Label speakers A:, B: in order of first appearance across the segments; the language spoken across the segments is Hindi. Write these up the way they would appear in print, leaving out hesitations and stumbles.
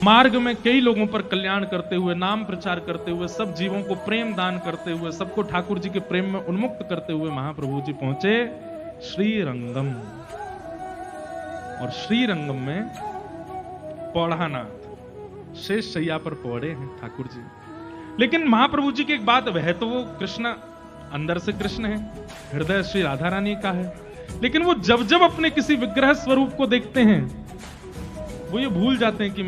A: मार्ग में कई लोगों पर कल्याण करते हुए, नाम प्रचार करते हुए, सब जीवों को प्रेम दान करते हुए, सबको ठाकुर जी के प्रेम में उन्मुक्त करते हुए महाप्रभु जी पहुंचे श्रीरंगम। और श्रीरंगम में पौढ़ानाथ शेष शैया पर पौड़े हैं ठाकुर जी। लेकिन महाप्रभु जी की एक बात, वह तो वो कृष्ण अंदर से कृष्ण है, हृदय श्री राधा रानी का है, लेकिन वो जब जब अपने किसी विग्रह स्वरूप को देखते हैं वो ये भूल जाते हैं कि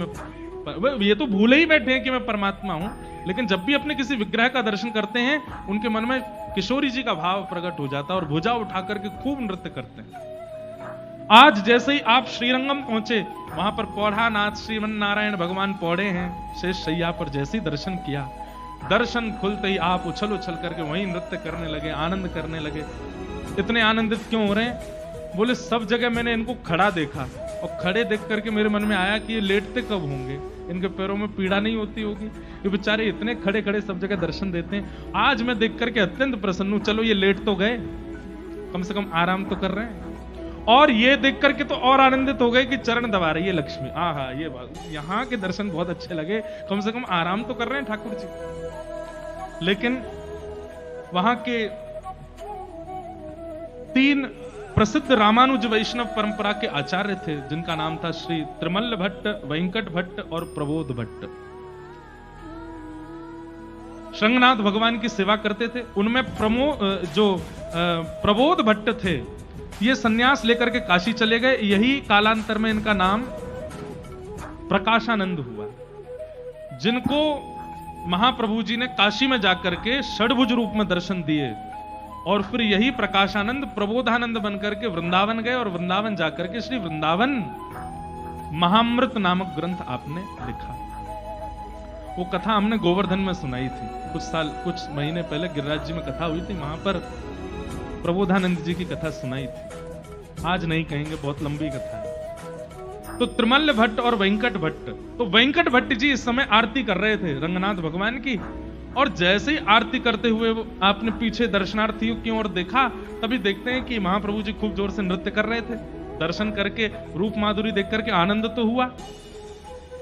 A: ये तो भूले ही बैठे हैं कि मैं परमात्मा हूं, लेकिन जब भी अपने किसी विग्रह का दर्शन करते हैं उनके मन में किशोरी जी का भाव प्रकट हो जाता है और भुजा उठा करके खूब नृत्य करते हैं। आज जैसे ही आप श्रीरंगम पहुंचे, वहां पर पौढ़ानाथ श्रीमन नारायण भगवान पौड़े हैं, शेष शैया पर जैसे ही दर्शन किया, दर्शन खुलते ही आप उछल उछल करके वहीं नृत्य करने लगे, आनंद करने लगे। इतने आनंदित क्यों हो रहे हैं? बोले सब जगह मैंने इनको खड़ा देखा और खड़े देख करके मेरे मन में आया कि ये लेटते कब होंगे, इनके पैरों में पीड़ा नहीं होती होगी, ये बेचारे इतने खड़े खड़े सब जगह दर्शन देते हैं। आज मैं देख करके अत्यंत प्रसन्न हूं, चलो ये लेट तो गए, कम से कम आराम तो कर रहे हैं। और ये देख करके तो और आनंदित हो गए कि चरण दबा रही है लक्ष्मी। आहा, ये बात, यहाँ के दर्शन बहुत अच्छे लगे, कम से कम आराम तो कर रहे हैं ठाकुर जी। लेकिन वहां के 3 प्रसिद्ध रामानुज वैष्णव परंपरा के आचार्य थे, जिनका नाम था श्री त्रिमल्ल भट्ट, वेंकट भट्ट और प्रबोध भट्ट। श्रृंगनाथ भगवान की सेवा करते थे। उनमें प्रबोध भट्ट थे, ये सन्यास लेकर के काशी चले गए। यही कालांतर में इनका नाम प्रकाशानंद हुआ, जिनको महाप्रभु जी ने काशी में जाकर के षड्भुज रूप में दर्शन दिए और फिर यही प्रकाशानंद प्रबोधानंद बनकर के वृंदावन गए और वृंदावन जाकर के श्री वृंदावन महामृत नामक ग्रंथ आपने लिखा। वो कथा हमने गोवर्धन में सुनाई थी कुछ महीने पहले, गिरिराज जी में कथा हुई थी, वहां पर प्रबोधानंद जी की कथा सुनाई थी। आज नहीं कहेंगे, बहुत लंबी कथा है। तो त्रिमल्ल भट्ट और वेंकट भट्ट, तो वेंकट भट्ट जी इस समय आरती कर रहे थे रंगनाथ भगवान की, और जैसे ही आरती करते हुए आपने पीछे दर्शनार्थियों की ओर देखा, तभी देखते हैं कि महाप्रभु जी खूब जोर से नृत्य कर रहे थे। दर्शन करके रूप माधुरी देख करके आनंद तो हुआ,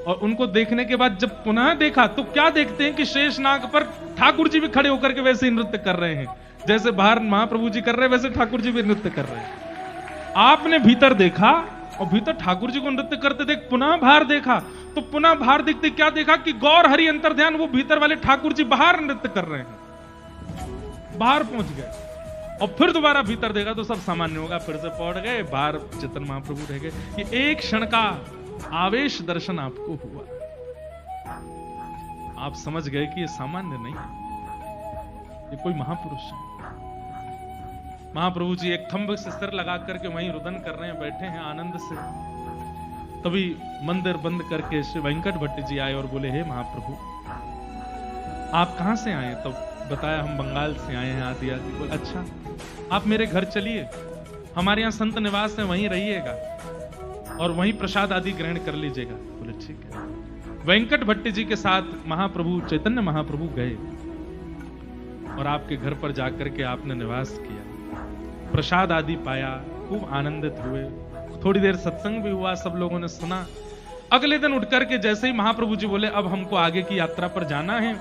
A: और उनको देखने के बाद जब पुनः देखा तो क्या देखते हैं कि शेषनाग पर ठाकुर जी भी खड़े होकर के वैसे ही नृत्य कर रहे हैं, जैसे बाहर महाप्रभु जी कर रहे हैं वैसे ठाकुर जी भी नृत्य कर रहे हैं। आपने भीतर देखा और भीतर ठाकुर जी को नृत्य करते देख पुनः बाहर देखा, तो पुनः बाहर देखते क्या देखा कि गौर हरि अंतर ध्यान, वो भीतर वाले ठाकुर जी बाहर नृत्य कर रहे हैं। बाहर पहुंच गए और फिर दोबारा भीतर देखा तो सब सामान्य होगा, फिर से पौड़ गए, बाहर चेतन महाप्रभु रह गए। ये एक क्षण का आवेश दर्शन आपको हुआ, आप समझ गए कि ये सामान्य नहीं, ये कोई महापुरुष है। महाप्रभु जी एक खंभ से सिर लगा करके वहीं रुदन कर रहे हैं, बैठे हैं आनंद से। तभी मंदिर बंद करके श्री वेंकट भट्ट जी आए और बोले, हे महाप्रभु आप कहां से आए? तो बताया हम बंगाल से आए हैं आदि आदि। बोले अच्छा, आप मेरे घर चलिए, हमारे यहाँ संत निवास है, वहीं रहिएगा और वहीं प्रसाद आदि ग्रहण कर लीजिएगा। बोले ठीक है। वेंकट भट्ट जी के साथ महाप्रभु चैतन्य महाप्रभु गए और आपके घर पर जाकर के आपने निवास किया, प्रसाद आदि पाया, खूब आनंदित हुए। थोड़ी देर सत्संग भी हुआ, सब लोगों ने सुना। अगले दिन उठ करके जैसे ही महाप्रभु जी बोले अब हमको आगे की यात्रा पर जाना है,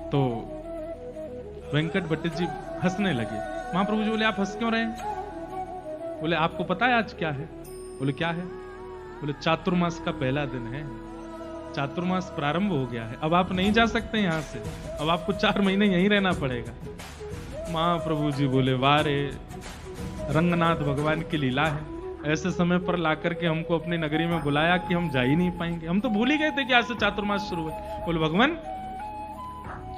A: तो वेंकट भट्ट जी हंसने लगे। महाप्रभु जी बोले आप हंस क्यों रहे हैं? बोले आपको पता है आज क्या है? बोले क्या है? बोले चातुर्मास का पहला दिन है, चातुर्मास प्रारंभ हो गया है, अब आप नहीं जा सकते यहां से, अब आपको 4 महीने यहीं रहना पड़ेगा। महाप्रभु जी बोले वाह रे, रंगनाथ भगवान की लीला है, ऐसे समय पर लाकर के हमको अपनी नगरी में बुलाया कि हम जा ही नहीं पाएंगे, हम तो भूल ही गए थे कि आज से चातुर्मास शुरू है। बोले भगवान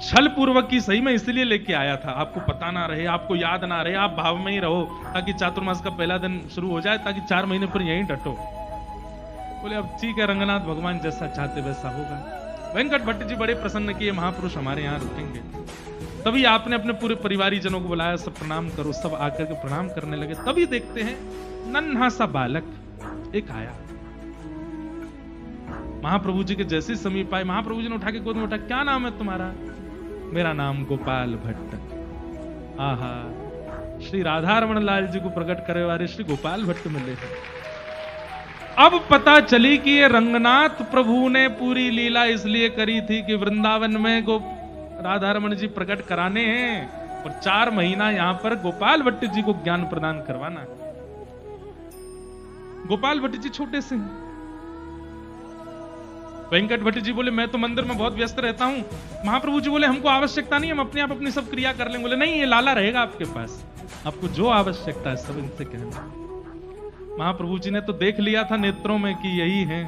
A: छल पूर्वक की सही में इसलिए लेके आया था, आपको पता ना रहे, आपको याद ना रहे, आप भाव में ही रहो ताकि चातुर्मास का पहला दिन शुरू हो जाए, ताकि 4 महीने पर यहीं डटो। बोले अब ठीक है, रंगनाथ भगवान जैसा चाहते वैसा होगा। वेंकट भट्ट जी बड़े प्रसन्न किए, महापुरुष हमारे यहाँ रुकेंगे। तभी आपने अपने पूरे परिवारी जनों को बुलाया, सब प्रणाम करो, सब आकर के प्रणाम करने लगे। तभी देखते हैं नन्हा सा बालक एक आया, महाप्रभु जी के जैसे समीप आए, महाप्रभु जी ने उठा के गोद में उठा, क्या नाम है तुम्हारा? मेरा नाम गोपाल भट्ट। आहा, श्री राधा रमण लाल जी को प्रकट करे वाले श्री गोपाल भट्ट मिले हैं। अब पता चली कि ये रंगनाथ प्रभु ने पूरी लीला इसलिए करी थी कि वृंदावन में राधा रमण जी प्रकट कराने हैं और 4 महीना यहां पर गोपाल भट्ट जी को ज्ञान प्रदान करवाना है। गोपाल भट्ट जी छोटे से हैं। वेंकट भट्ट जी बोले मैं तो मंदिर में बहुत व्यस्त रहता हूं। महाप्रभु जी बोले हमको आवश्यकता नहीं, हम अपने आप अपनी सब क्रिया कर लेंगे। बोले नहीं, ये लाला रहेगा आपके पास, आपको जो आवश्यकता है सब इनसे कहना। महाप्रभु जी ने तो देख लिया था नेत्रों में कि यही हैं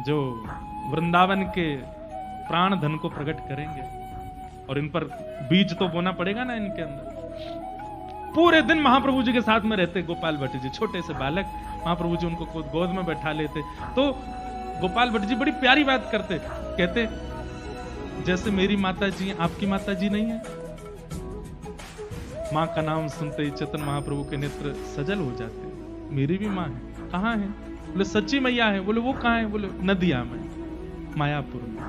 A: जो वृंदावन के प्राण धन को प्रकट करेंगे, और इन पर बीज तो बोना पड़ेगा ना इनके अंदर। पूरे दिन महाप्रभु जी के साथ में रहते गोपाल भट्ट जी, छोटे से बालक। महाप्रभु जी उनको गोद में बैठा लेते। तो गोपाल भट्ट जी बड़ी प्यारी बात करते, कहते जैसे मेरी माता जी आपकी माता जी नहीं है। माँ का नाम सुनते ही चेतन महाप्रभु के नेत्र सजल हो जाते। मेरी भी माँ है। कहाँ है? बोले सच्ची मैया है। बोले वो कहाँ है? बोले नदिया में, मायापुर में।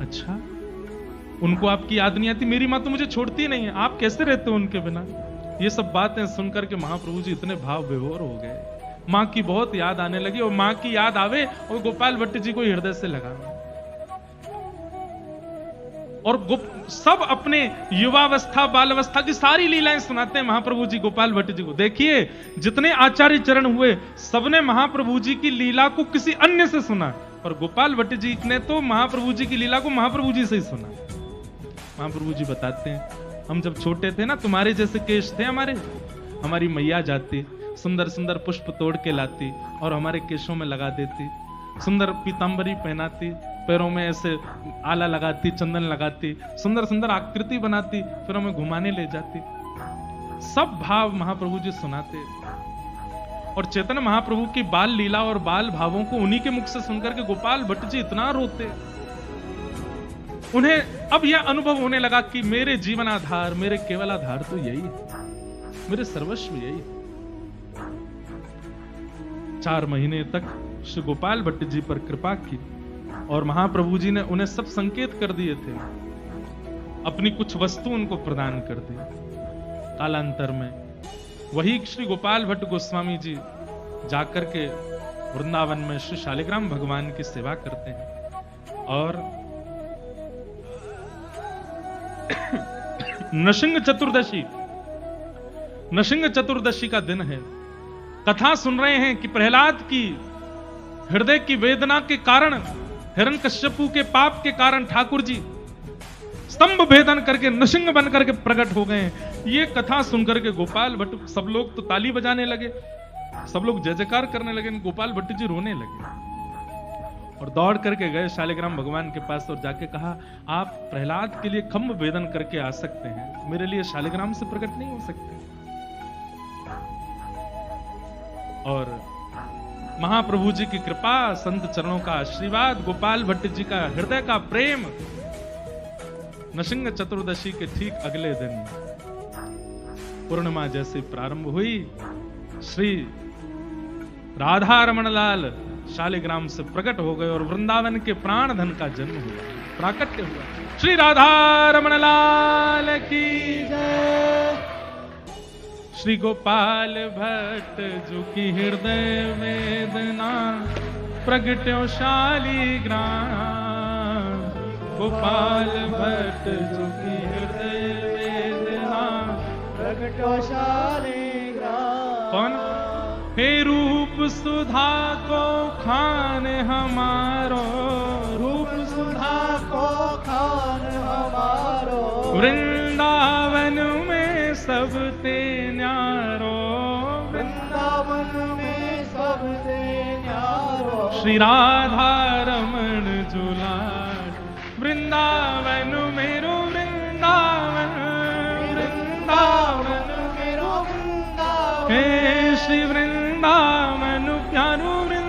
A: अच्छा, उनको आपकी याद नहीं आती? मेरी माँ तो मुझे छोड़ती नहीं है। आप कैसे रहते हो उनके बिना? ये सब बातें सुनकर के महाप्रभु जी इतने भाव विभोर हो गए। माँ की बहुत याद आने लगी, और माँ की याद आवे और गोपाल भट्ट जी को हृदय से लगा। और सब अपने युवावस्था बालावस्था की सारी लीलाएं सुनाते हैं महाप्रभु जी गोपाल भट्ट जी को। देखिए जितने आचार्य चरण हुए सबने महाप्रभु जी की लीला को किसी अन्य से सुना, और गोपाल भट्ट जी ने तो महाप्रभु जी की लीला को महाप्रभु जी से ही सुना। महाप्रभु जी बताते हैं हम जब छोटे थे ना, तुम्हारे जैसे केश थे हमारी मैया जाती सुंदर सुंदर पुष्प तोड़ के लाती और हमारे केशों में लगा देती, सुंदर पीतांबरी पहनाती, पैरों में ऐसे आला लगाती, चंदन लगाती, सुंदर सुंदर आकृति बनाती, फिर हमें घुमाने ले जाती। सब भाव महाप्रभु जी सुनाते। और चैतन्य महाप्रभु की बाल लीला और बाल भावों को उन्हीं के मुख से सुनकर के गोपाल भट्ट जी इतना रोते। उन्हें अब यह अनुभव होने लगा कि मेरे जीवन आधार, मेरे केवल आधार तो यही है, मेरे सर्वस्व यही है। 4 महीने तक श्री गोपाल भट्ट जी पर कृपा की, और महाप्रभु जी ने उन्हें सब संकेत कर दिए थे। अपनी कुछ वस्तु उनको प्रदान कर दी। कालांतर में वही श्री गोपाल भट्ट गोस्वामी जी जाकर के वृंदावन में श्री शालिग्राम भगवान की सेवा करते हैं। और नृसिंह चतुर्दशी का दिन है। कथा सुन रहे हैं कि प्रहलाद की हृदय की वेदना के कारण, हिरण्यकश्यपु के पाप के कारण ठाकुर जी स्तंभ भेदन करके नृसिंह बन करके प्रकट हो गए। ये कथा सुनकर के गोपाल भट्ट, सब लोग तो ताली बजाने लगे, सब लोग जय जयकार करने लगे, गोपाल भट्ट जी रोने लगे और दौड़ करके गए शालिग्राम भगवान के पास और जाके कहा आप प्रहलाद के लिए खम्भ भेदन करके आ सकते हैं, मेरे लिए शालिग्राम से प्रकट नहीं हो सकते। और महाप्रभु जी की कृपा, संत चरणों का आशीर्वाद, गोपाल भट्ट जी का हृदय का प्रेम, नृसिंह चतुर्दशी के ठीक अगले दिन पूर्णिमा जैसे प्रारंभ हुई, श्री राधा रमण लाल शालिग्राम से प्रकट हो गए और वृंदावन के प्राण धन का जन्म हुआ, प्राकट्य हुआ। श्री राधा रमण लाल की जय। श्री गोपाल भट्ट जो की हृदय वेदना प्रगट्यो शालिग्राम, गोपाल भट्ट जो की हृदय वेदना प्रगट्यो शालिग्राम। कौन? हे रूप सुधा को खान हमारो, रूप सुधा को खान हमारो, वृंदावन में सबसे न्यारो, वृंदावन में सबसे न्यारो। श्री राधा रमण जुलाल वृंदावन मेरो, वृंदावन वृंदावन मेरो वृंदावन, हे श्री वृंदावन प्यारो वृंदावन।